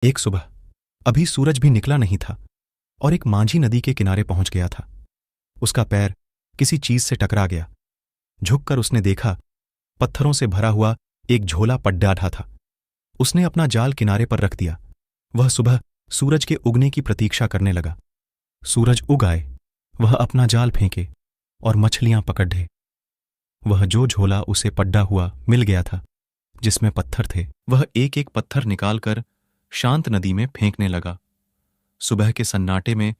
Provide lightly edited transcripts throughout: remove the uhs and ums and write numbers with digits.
एक सुबह अभी सूरज भी निकला नहीं था और एक मांझी नदी के किनारे पहुंच गया था। उसका पैर किसी चीज से टकरा गया। झुककर उसने देखा, पत्थरों से भरा हुआ एक झोला पड्डा था। उसने अपना जाल किनारे पर रख दिया। वह सुबह सूरज के उगने की प्रतीक्षा करने लगा। सूरज उग आए, वह अपना जाल फेंके और मछलियां पकड़े। वह जो झोला उसे पड्डा हुआ मिल गया था, जिसमें पत्थर थे, वह एक एक पत्थर निकालकर शांत नदी में फेंकने लगा। सुबह के सन्नाटे में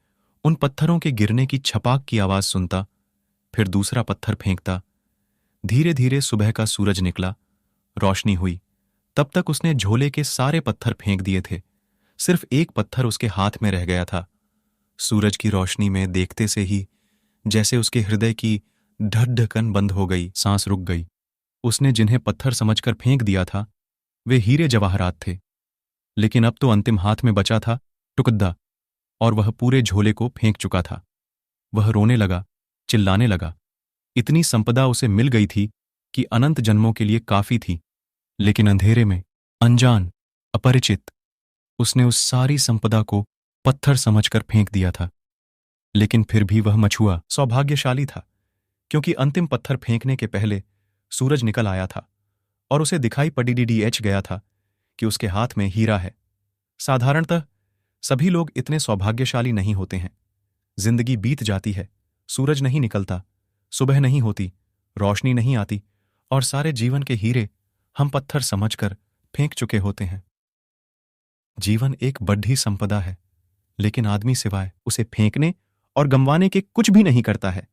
उन पत्थरों के गिरने की छपाक की आवाज सुनता, फिर दूसरा पत्थर फेंकता। धीरे धीरे सुबह का सूरज निकला, रोशनी हुई। तब तक उसने झोले के सारे पत्थर फेंक दिए थे। सिर्फ एक पत्थर उसके हाथ में रह गया था। सूरज की रोशनी में देखते से ही जैसे उसके हृदय की धड़धड़कन बंद हो गई, सांस रुक गई। उसने जिन्हें पत्थर समझकर फेंक दिया था, वे हीरे जवाहरात थे। लेकिन अब तो अंतिम हाथ में बचा था टुकड़ा, और वह पूरे झोले को फेंक चुका था। वह रोने लगा, चिल्लाने लगा। इतनी संपदा उसे मिल गई थी कि अनंत जन्मों के लिए काफी थी। लेकिन अंधेरे में, अनजान, अपरिचित, उसने उस सारी संपदा को पत्थर समझकर फेंक दिया था। लेकिन फिर भी वह मछुआ सौभाग्यशाली था, क्योंकि अंतिम पत्थर फेंकने के पहले सूरज निकल आया था और उसे दिखाई पड़ीडीएच गया था कि उसके हाथ में हीरा है। साधारणतः सभी लोग इतने सौभाग्यशाली नहीं होते हैं। जिंदगी बीत जाती है, सूरज नहीं निकलता, सुबह नहीं होती, रोशनी नहीं आती, और सारे जीवन के हीरे हम पत्थर समझकर फेंक चुके होते हैं। जीवन एक बड़ी संपदा है, लेकिन आदमी सिवाय उसे फेंकने और गंवाने के कुछ भी नहीं करता है।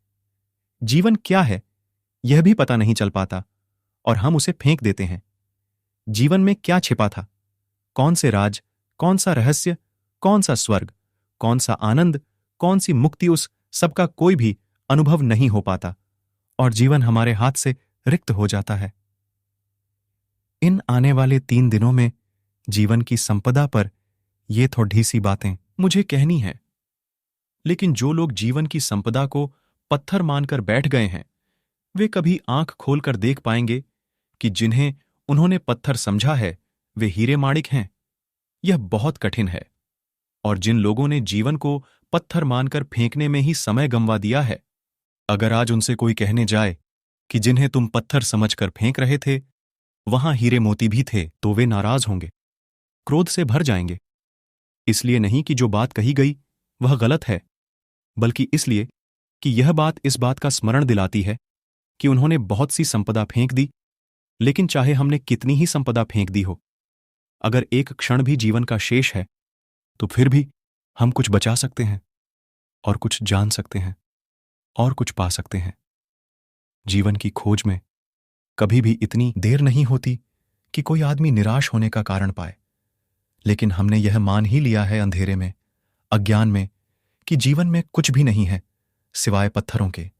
जीवन क्या है यह भी पता नहीं चल पाता और हम उसे फेंक देते हैं। जीवन में क्या छिपा था, कौन से राज, कौन सा रहस्य, कौन सा स्वर्ग, कौन सा आनंद, कौन सी मुक्ति, उस सबका कोई भी अनुभव नहीं हो पाता और जीवन हमारे हाथ से रिक्त हो जाता है। इन आने वाले 3 दिनों में जीवन की संपदा पर ये थोड़ी सी बातें मुझे कहनी है। लेकिन जो लोग जीवन की संपदा को पत्थर मानकर बैठ गए हैं, वे कभी आंख खोलकर देख पाएंगे कि जिन्हें उन्होंने पत्थर समझा है वे हीरे माणिक हैं। यह बहुत कठिन है। और जिन लोगों ने जीवन को पत्थर मानकर फेंकने में ही समय गंवा दिया है, अगर आज उनसे कोई कहने जाए कि जिन्हें तुम पत्थर समझकर फेंक रहे थे वहां हीरे मोती भी थे, तो वे नाराज होंगे, क्रोध से भर जाएंगे। इसलिए नहीं कि जो बात कही गई वह गलत है, बल्कि इसलिए कि यह बात इस बात का स्मरण दिलाती है कि उन्होंने बहुत सी संपदा फेंक दी। लेकिन चाहे हमने कितनी ही संपदा फेंक दी हो, अगर एक क्षण भी जीवन का शेष है तो फिर भी हम कुछ बचा सकते हैं और कुछ जान सकते हैं और कुछ पा सकते हैं। जीवन की खोज में कभी भी इतनी देर नहीं होती कि कोई आदमी निराश होने का कारण पाए। लेकिन हमने यह मान ही लिया है अंधेरे में, अज्ञान में, कि जीवन में कुछ भी नहीं है सिवाय पत्थरों के।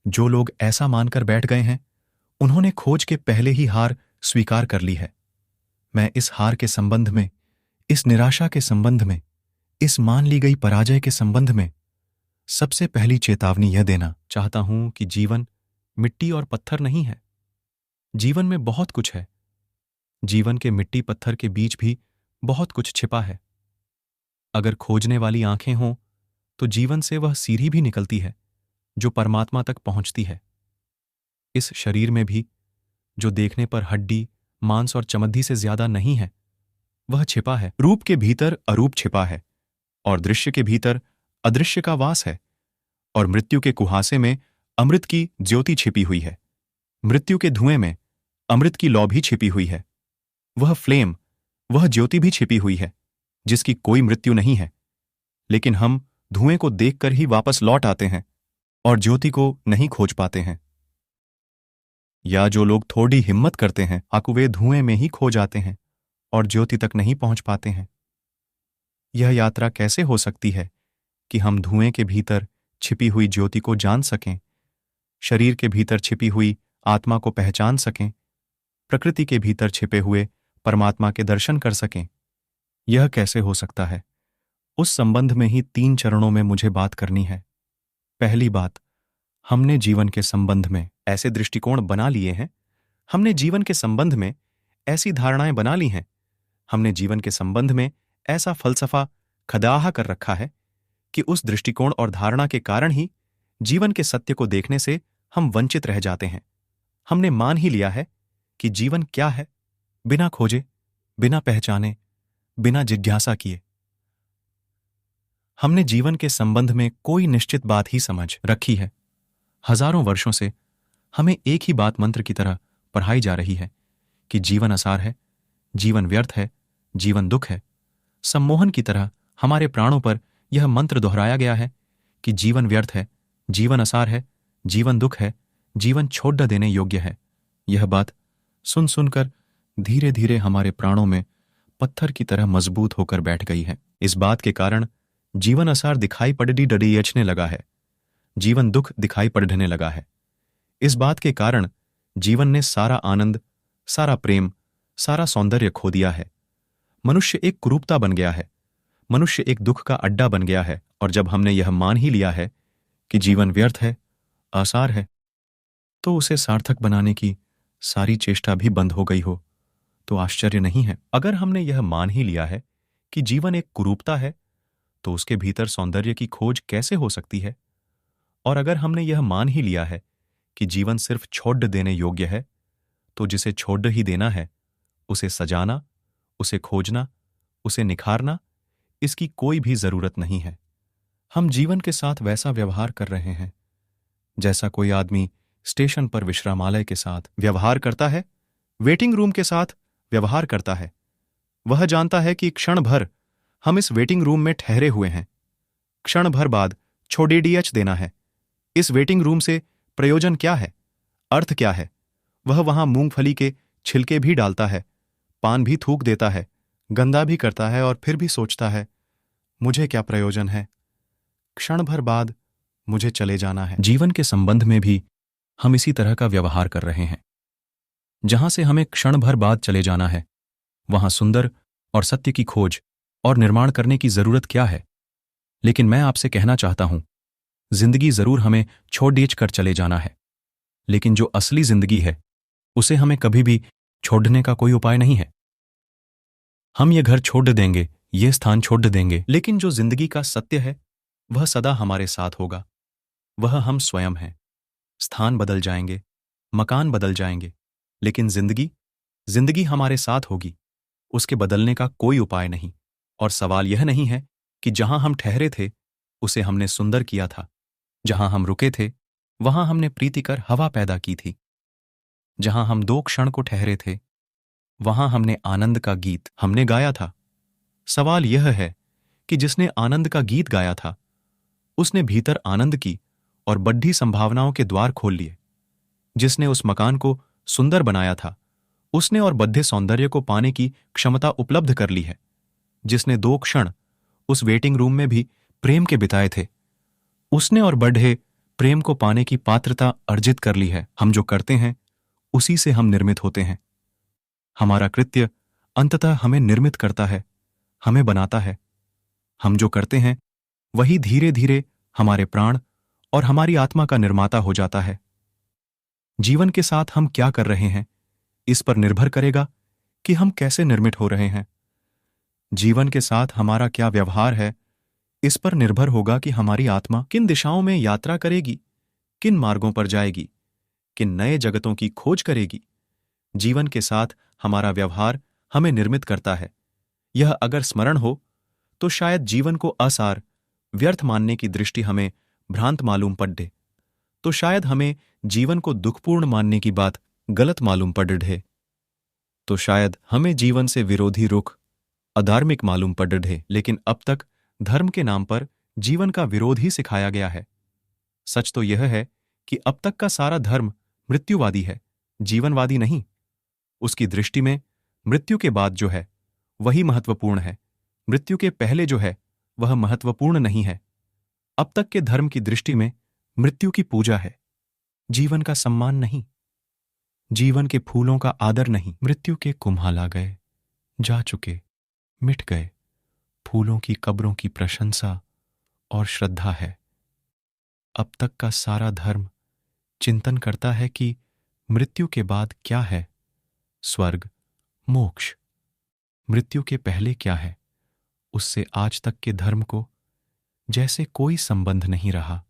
जो लोग ऐसा मानकर बैठ गए हैं, उन्होंने खोज के पहले ही हार स्वीकार कर ली है। मैं इस हार के संबंध में, इस निराशा के संबंध में, इस मान ली गई पराजय के संबंध में सबसे पहली चेतावनी यह देना चाहता हूं कि जीवन मिट्टी और पत्थर नहीं है। जीवन में बहुत कुछ है। जीवन के मिट्टी पत्थर के बीच भी बहुत कुछ छिपा है। अगर खोजने वाली आंखें हों तो जीवन से वह सीढ़ी भी निकलती है जो परमात्मा तक पहुंचती है। इस शरीर में भी जो देखने पर हड्डी, मांस और चमद्दी से ज्यादा नहीं है, वह छिपा है। रूप के भीतर अरूप छिपा है और दृश्य के भीतर अदृश्य का वास है। और मृत्यु के कुहासे में अमृत की ज्योति छिपी हुई है। मृत्यु के धुएं में अमृत की लौ भी छिपी हुई है। वह फ्लेम, वह ज्योति भी छिपी हुई है जिसकी कोई मृत्यु नहीं है। लेकिन हम धुएं को देखकर ही वापस लौट आते हैं और ज्योति को नहीं खोज पाते हैं। या जो लोग थोड़ी हिम्मत करते हैं, वे धुएं में ही खो जाते हैं और ज्योति तक नहीं पहुंच पाते हैं। यह यात्रा कैसे हो सकती है कि हम धुएं के भीतर छिपी हुई ज्योति को जान सकें, शरीर के भीतर छिपी हुई आत्मा को पहचान सकें, प्रकृति के भीतर छिपे हुए परमात्मा के दर्शन कर सकें? यह कैसे हो सकता है? उस संबंध में ही 3 चरणों में मुझे बात करनी है। पहली बात, हमने जीवन के संबंध में ऐसे दृष्टिकोण बना लिए हैं, हमने जीवन के संबंध में ऐसी धारणाएं बना ली हैं हमने जीवन के संबंध में ऐसा फलसफा खदाहा कर रखा है कि उस दृष्टिकोण और धारणा के कारण ही जीवन के सत्य को देखने से हम वंचित रह जाते हैं। हमने मान ही लिया है कि जीवन क्या है, बिना खोजे, बिना पहचाने, बिना जिज्ञासा किए। हमने जीवन के संबंध में कोई निश्चित बात ही समझ रखी है। हजारों वर्षों से हमें एक ही बात मंत्र की तरह पढ़ाई जा रही है कि जीवन असार है, जीवन व्यर्थ है, जीवन दुख है। सम्मोहन की तरह हमारे प्राणों पर यह मंत्र दोहराया गया है कि जीवन व्यर्थ है, जीवन असार है, जीवन दुख है, जीवन छोड़ देने योग्य है। यह बात सुन सुनकर धीरे धीरे हमारे प्राणों में पत्थर की तरह मजबूत होकर बैठ गई है। इस बात के कारण जीवन असार दिखाई पड़ने डडीयचने लगा है, जीवन दुख दिखाई पड़ने लगा है। इस बात के कारण जीवन ने सारा आनंद, सारा प्रेम, सारा सौंदर्य खो दिया है। मनुष्य एक कुरूपता बन गया है, मनुष्य एक दुख का अड्डा बन गया है। और जब हमने यह मान ही लिया है कि जीवन व्यर्थ है, आसार है, तो उसे सार्थक बनाने की सारी चेष्टा भी बंद हो गई हो तो आश्चर्य नहीं है। अगर हमने यह मान ही लिया है कि जीवन एक कुरूपता है, तो उसके भीतर सौंदर्य की खोज कैसे हो सकती है? और अगर हमने यह मान ही लिया है कि जीवन सिर्फ छोड़ देने योग्य है, तो जिसे छोड़ ही देना है, उसे सजाना, उसे खोजना, उसे निखारना, इसकी कोई भी जरूरत नहीं है। हम जीवन के साथ वैसा व्यवहार कर रहे हैं जैसा कोई आदमी स्टेशन पर विश्रामालय के साथ व्यवहार करता है, वेटिंग रूम के साथ व्यवहार करता है। वह जानता है कि क्षण भर हम इस वेटिंग रूम में ठहरे हुए हैं, क्षण भर बाद छोड़ेडियच देना है। इस वेटिंग रूम से प्रयोजन क्या है, अर्थ क्या है? वह वहां मूंगफली के छिलके भी डालता है, पान भी थूक देता है, गंदा भी करता है और फिर भी सोचता है, मुझे क्या प्रयोजन है, क्षण भर बाद मुझे चले जाना है। जीवन के संबंध में भी हम इसी तरह का व्यवहार कर रहे हैं। जहां से हमें क्षण भर बाद चले जाना है, वहां सुंदर और सत्य की खोज और निर्माण करने की जरूरत क्या है? लेकिन मैं आपसे कहना चाहता हूं, जिंदगी जरूर हमें छोड़ कर चले जाना है, लेकिन जो असली जिंदगी है उसे हमें कभी भी छोड़ने का कोई उपाय नहीं है। हम ये घर छोड़ देंगे, ये स्थान छोड़ देंगे, लेकिन जो जिंदगी का सत्य है वह सदा हमारे साथ होगा। वह हम स्वयं हैं। स्थान बदल जाएंगे, मकान बदल जाएंगे, लेकिन जिंदगी हमारे साथ होगी। उसके बदलने का कोई उपाय नहीं। और सवाल यह नहीं है कि जहां हम ठहरे थे उसे हमने सुंदर किया था, जहां हम रुके थे वहां हमने प्रीतिकर हवा पैदा की थी, जहां हम 2 क्षण को ठहरे थे वहां हमने आनंद का गीत हमने गाया था। सवाल यह है कि जिसने आनंद का गीत गाया था उसने भीतर आनंद की और बढ़ी संभावनाओं के द्वार खोल लिए। जिसने उस मकान को सुंदर बनाया था उसने और बढ़े सौंदर्य को पाने की क्षमता उपलब्ध कर ली है। जिसने 2 क्षण उस वेटिंग रूम में भी प्रेम के बिताए थे उसने और बढ़े प्रेम को पाने की पात्रता अर्जित कर ली है। हम जो करते हैं उसी से हम निर्मित होते हैं। हमारा कृत्य अंततः हमें निर्मित करता है, हमें बनाता है। हम जो करते हैं वही धीरे धीरे हमारे प्राण और हमारी आत्मा का निर्माता हो जाता है। जीवन के साथ हम क्या कर रहे हैं इस पर निर्भर करेगा कि हम कैसे निर्मित हो रहे हैं। जीवन के साथ हमारा क्या व्यवहार है इस पर निर्भर होगा कि हमारी आत्मा किन दिशाओं में यात्रा करेगी, किन मार्गों पर जाएगी, किन नए जगतों की खोज करेगी। जीवन के साथ हमारा व्यवहार हमें निर्मित करता है। यह अगर स्मरण हो तो शायद जीवन को असार, व्यर्थ मानने की दृष्टि हमें भ्रांत मालूम पड़े, तो शायद हमें जीवन को दुखपूर्ण मानने की बात गलत मालूम पड़े, तो शायद हमें जीवन से विरोधी रुख अधार्मिक मालूम पड़े। लेकिन अब तक धर्म के नाम पर जीवन का विरोध ही सिखाया गया है। सच तो यह है कि अब तक का सारा धर्म मृत्युवादी है, जीवनवादी नहीं। उसकी दृष्टि में मृत्यु के बाद जो है वही महत्वपूर्ण है, मृत्यु के पहले जो है वह महत्वपूर्ण नहीं है। अब तक के धर्म की दृष्टि में मृत्यु की पूजा है, जीवन का सम्मान नहीं, जीवन के फूलों का आदर नहीं। मृत्यु के कुम्हाल आ गए, जा चुके, मिट गए, फूलों की कब्रों की प्रशंसा और श्रद्धा है। अब तक का सारा धर्म चिंतन करता है कि मृत्यु के बाद क्या है, स्वर्ग, मोक्ष। मृत्यु के पहले क्या है, उससे आज तक के धर्म को जैसे कोई संबंध नहीं रहा।